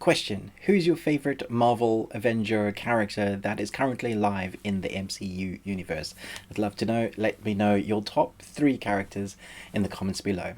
Question: who's your favorite Marvel Avenger character that is currently live in the MCU universe? I'd love to know. Let me know your top 3 characters in the comments below.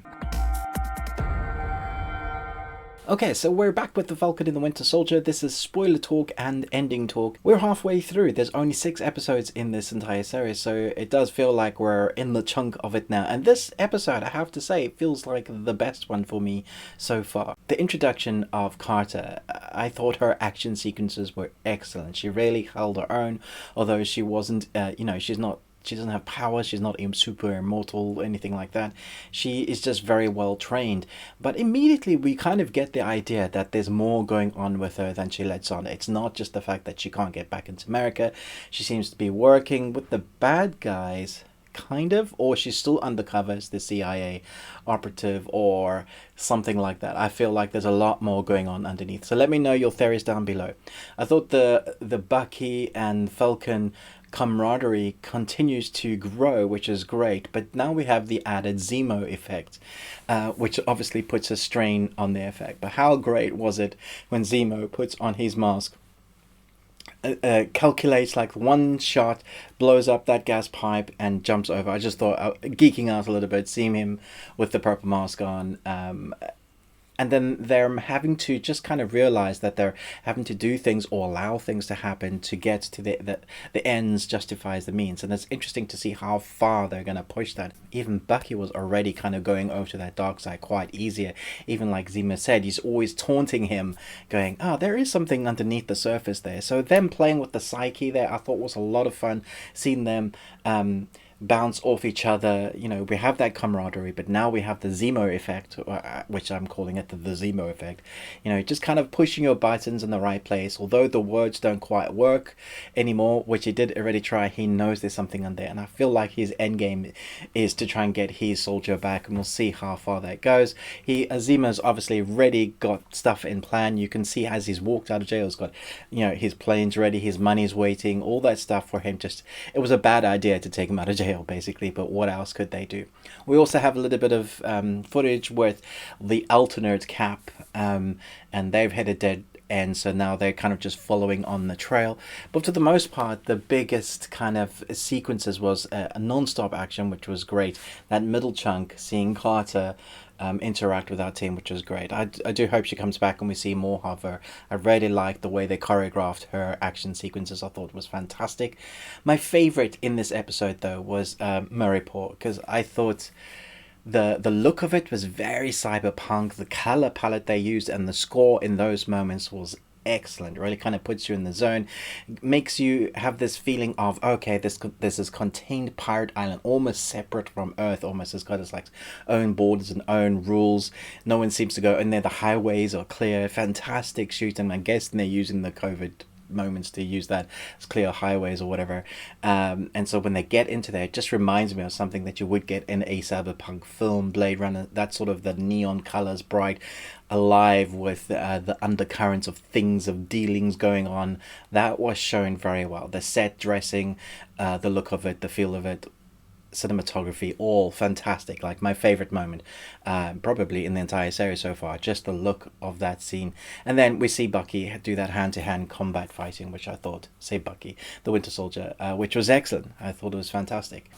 Okay, so we're back with the Falcon and the Winter Soldier. This is spoiler talk and ending talk. We're halfway through. There's only 6 episodes in this entire series, so it does feel like we're in the chunk of it now. And this episode, I have to say, feels like the best one for me so far. The introduction of Carter, I thought her action sequences were excellent. She really held her own, although she wasn't, she doesn't have powers, she's not super immortal, anything like that. She is just very well trained. But immediately we kind of get the idea that there's more going on with her than she lets on. It's not just the fact that she can't get back into America. She seems to be working with the bad guys, kind of, or she's still undercover as the CIA operative or something like that. I feel like there's a lot more going on underneath. So let me know your theories down below. I thought the Bucky and Falcon camaraderie continues to grow, which is great, but now we have the added Zemo effect, which obviously puts a strain on the effect. But how great was it when Zemo puts on his mask, calculates like one shot, blows up that gas pipe and jumps over. I just thought, geeking out a little bit, seeing him with the purple mask on, and then they're having to just kind of realize that they're having to do things or allow things to happen to get to the ends justifies the means. And it's interesting to see how far they're going to push that. Even Bucky was already kind of going over to that dark side quite easier. Even like Zemo said, he's always taunting him, going, there is something underneath the surface there. So them playing with the psyche there, I thought was a lot of fun. Seeing them bounce off each other. We have that camaraderie, but now we have the Zemo effect, which I'm calling it the Zemo effect. Just kind of pushing your buttons in the right place. Although the words don't quite work anymore, which he did already try, he knows there's something on there. And I feel like his end game is to try and get his soldier back, and we'll see how far that goes. Zemo's obviously already got stuff in plan. You can see as he's walked out of jail, he's got, his planes ready, his money's waiting, all that stuff for him. It was a bad idea to take him out of jail, basically, but what else could they do? We also have a little bit of footage with the alternate Cap, and they've had a dead end, so now they're kind of just following on the trail. But for the most part, the biggest kind of sequences was a non-stop action, which was great. That middle chunk, seeing Carter interact with our team, which was great. I do hope she comes back and we see more of her. I really liked the way they choreographed her action sequences. I thought it was fantastic. My favorite in this episode, though, was Mariport, because I thought the look of it was very cyberpunk. The color palette they used and the score in those moments was excellent. It really kind of puts you in the zone, makes you have this feeling of, okay, this is contained pirate island, almost separate from Earth, almost has got its like own borders and own rules. No one seems to go in there. The highways are clear. Fantastic shooting. I guess they're using the COVID moments to use that as clear highways or whatever, and so when they get into there, it just reminds me of something that you would get in a cyberpunk film, Blade Runner. That sort of the neon colors, bright, alive with the undercurrents of things, of dealings going on. That was shown very well. The set dressing, the look of it, the feel of it, cinematography, all fantastic. Like my favorite moment probably in the entire series so far, just the look of that scene. And then we see Bucky do that hand-to-hand combat fighting, which I thought, Bucky the Winter Soldier, which was excellent. I thought it was fantastic.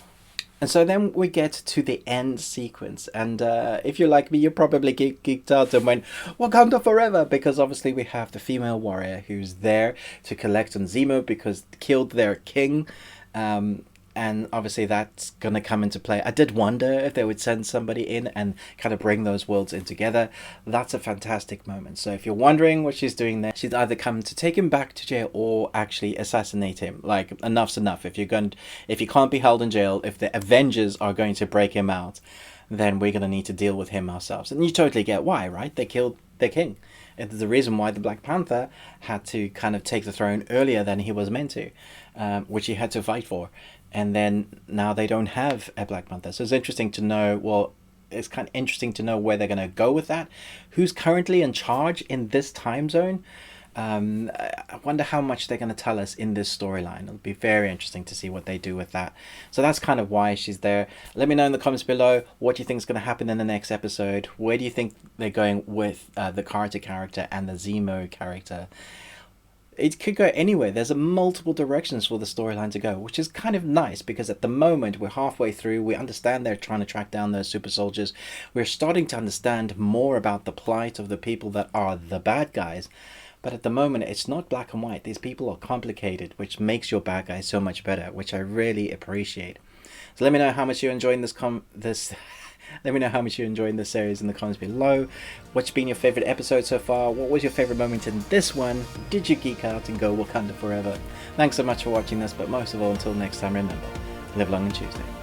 And so then we get to the end sequence, and if you're like me, you're probably geeked out and went, Wakanda forever, because obviously we have the female warrior who's there to collect on Zemo because killed their king, and obviously that's going to come into play. I did wonder if they would send somebody in and kind of bring those worlds in together. That's a fantastic moment. So if you're wondering what she's doing there, she's either come to take him back to jail or actually assassinate him. Like, enough's enough. If you can't be held in jail, if the Avengers are going to break him out, then we're going to need to deal with him ourselves. And you totally get why, right? They killed their king. It's the reason why the Black Panther had to kind of take the throne earlier than he was meant to, which he had to fight for. And then now they don't have a Black Panther. So it's interesting to know, it's kind of interesting to know where they're going to go with that. Who's currently in charge in this time zone? I wonder how much they're going to tell us in this storyline. It'll be very interesting to see what they do with that. So that's kind of why she's there. Let me know in the comments below what you think is going to happen in the next episode. Where do you think they're going with the Carter character and the Zemo character? It could go anywhere. There's multiple directions for the storyline to go, which is kind of nice because at the moment we're halfway through. We understand they're trying to track down those super soldiers. We're starting to understand more about the plight of the people that are the bad guys. But at the moment, it's not black and white. These people are complicated, which makes your bad guys so much better, which I really appreciate. So let me know how much you're enjoying Let me know how much you're enjoying this series in the comments below. What's been your favorite episode so far? What was your favorite moment in this one? Did you geek out and go Wakanda forever? Thanks so much for watching this, but most of all, until next time, remember, live long and Tuesday.